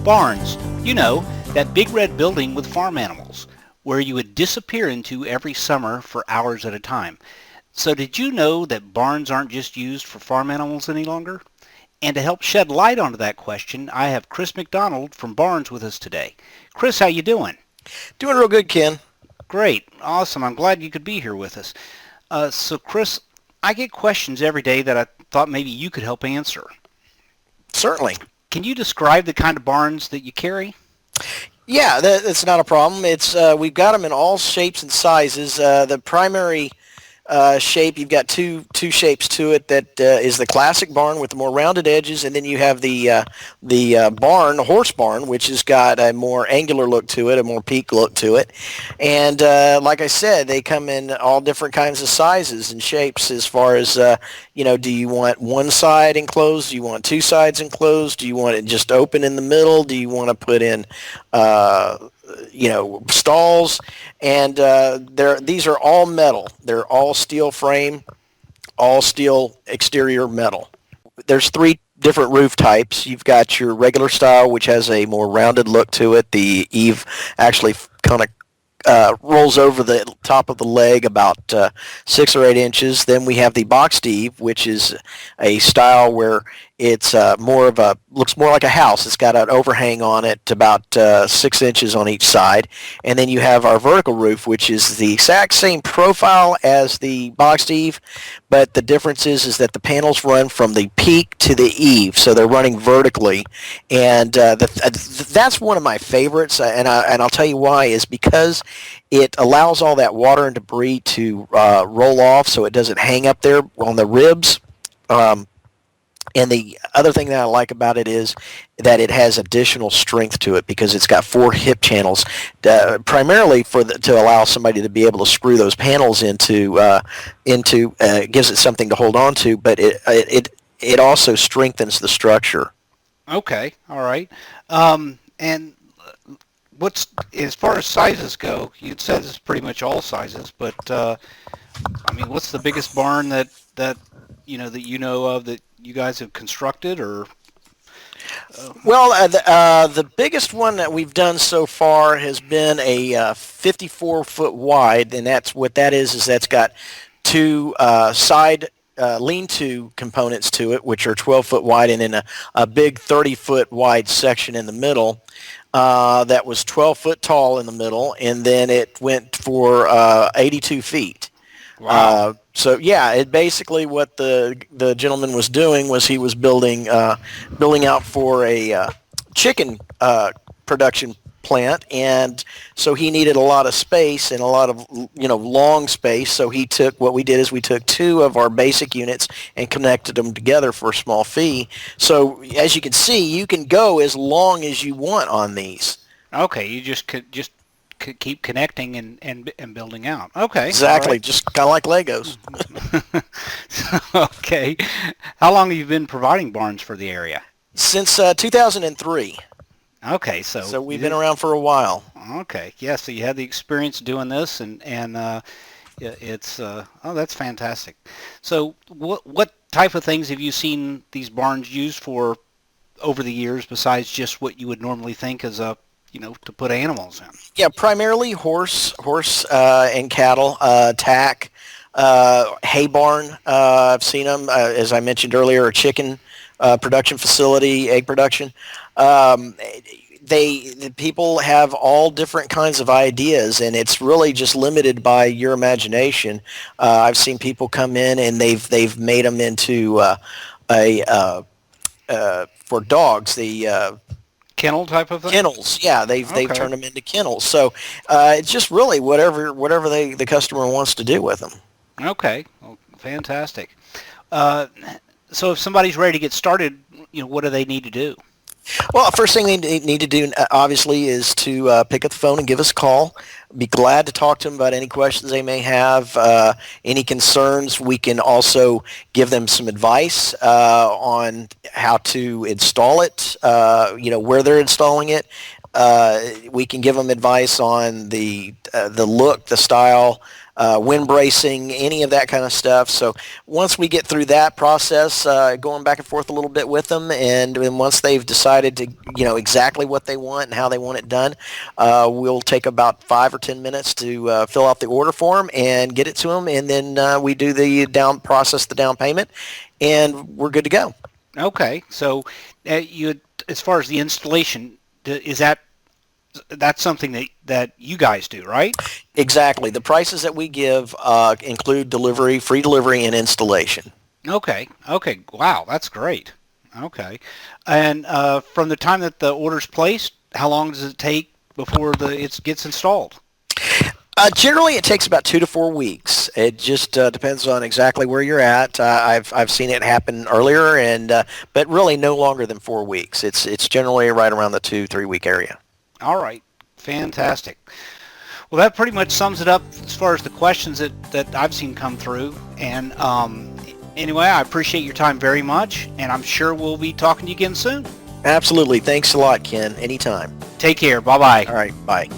Barns, that big red building with farm animals, where you would disappear into every summer for hours at a time. So did you know that barns aren't just used for farm animals any longer? And to help shed light onto that question, I have Chris McDonald from Barns with us today. Chris, how you doing? Doing real good, Ken. Great. Awesome. I'm glad you could be here with us. So Chris, I get questions every day that I thought maybe you could help answer. Certainly. Can you describe the kind of barns that you carry? Yeah, that's not a problem. It's we've got them in all shapes and sizes. The primary shape, you've got two shapes to it. That is the classic barn with the more rounded edges, and then you have the barn, horse barn, which has got a more angular look to it, a more peak look to it. And like I said, they come in all different kinds of sizes and shapes as far as, do you want one side enclosed? Do you want two sides enclosed? Do you want it just open in the middle? Do you want to put in stalls? And these are all metal. They're all steel frame, all steel exterior metal. There's three different roof types. You've got your regular style, which has a more rounded look to it. The eave actually kind of rolls over the top of the leg about 6 or 8 inches. Then we have the boxed eave, which is a style where it's looks more like a house. It's got an overhang on it about 6 inches on each side. And then you have our vertical roof, which is the exact same profile as the boxed eave, but the difference is that the panels run from the peak to the eave, so they're running vertically. And that's one of my favorites, and I'll tell you why, is because it allows all that water and debris to roll off so it doesn't hang up there on the ribs. And the other thing that I like about it is that it has additional strength to it because it's got 4 hip channels, primarily to allow somebody to be able to screw those panels into gives it something to hold on to, but it also strengthens the structure. Okay, all right. And as far as sizes go, you said it's pretty much all sizes, but what's the biggest barn that you know of that you guys have constructed, or? Well, the biggest one that we've done so far has been a 54-foot wide, and that's what that is that's got 2 side lean-to components to it, which are 12-foot wide, and then a big 30-foot wide section in the middle that was 12 foot tall in the middle, and then it went for 82 feet. Wow. So yeah, it basically what the gentleman was doing was he was building out for a chicken production plant, and so he needed a lot of space and a lot of long space. So we took 2 of our basic units and connected them together for a small fee. So as you can see, you can go as long as you want on these. Okay, you just keep connecting and building out. Okay. Exactly, right. just kind of like Legos. Okay. How long have you been providing barns for the area? Since 2003. Okay, so we've been around for a while. Okay, yeah. So you had the experience doing this, and it's that's fantastic. So what type of things have you seen these barns used for over the years besides just what you would normally think as a to put animals in? Yeah, primarily horse and cattle, tack, hay barn. I've seen them, as I mentioned earlier, a chicken production facility, egg production. The people have all different kinds of ideas, and it's really just limited by your imagination. I've seen people come in and they've made them into for dogs, the kennel type of thing? Kennels, yeah. They've turned them into kennels. So it's just really whatever the customer wants to do with them. Okay, well, fantastic. So if somebody's ready to get started, what do they need to do? Well, first thing they need to do, obviously, is to pick up the phone and give us a call. Be glad to talk to them about any questions they may have, any concerns. We can also give them some advice on how to install it, where they're installing it, We can give them advice on the look, the style, wind bracing, any of that kind of stuff. So once we get through that process, going back and forth a little bit with them, and then once they've decided to, exactly what they want and how they want it done, we'll take about 5 or 10 minutes to fill out the order form and get it to them, and then we do the down payment, and we're good to go. Okay, so as far as the installation, is that's something that you guys do, right? Exactly. The prices that we give include delivery, free delivery, and installation. Okay. Okay. Wow, that's great. Okay. And from the time that the order's placed, how long does it take before it gets installed? Generally, it takes about 2 to 4 weeks. It just depends on exactly where you're at. I've seen it happen earlier, but really no longer than 4 weeks. It's generally right around the 2-3 week area. All right. Fantastic. Well, that pretty much sums it up as far as the questions that I've seen come through. And anyway, I appreciate your time very much, and I'm sure we'll be talking to you again soon. Absolutely. Thanks a lot, Ken. Anytime. Take care. Bye-bye. All right. Bye.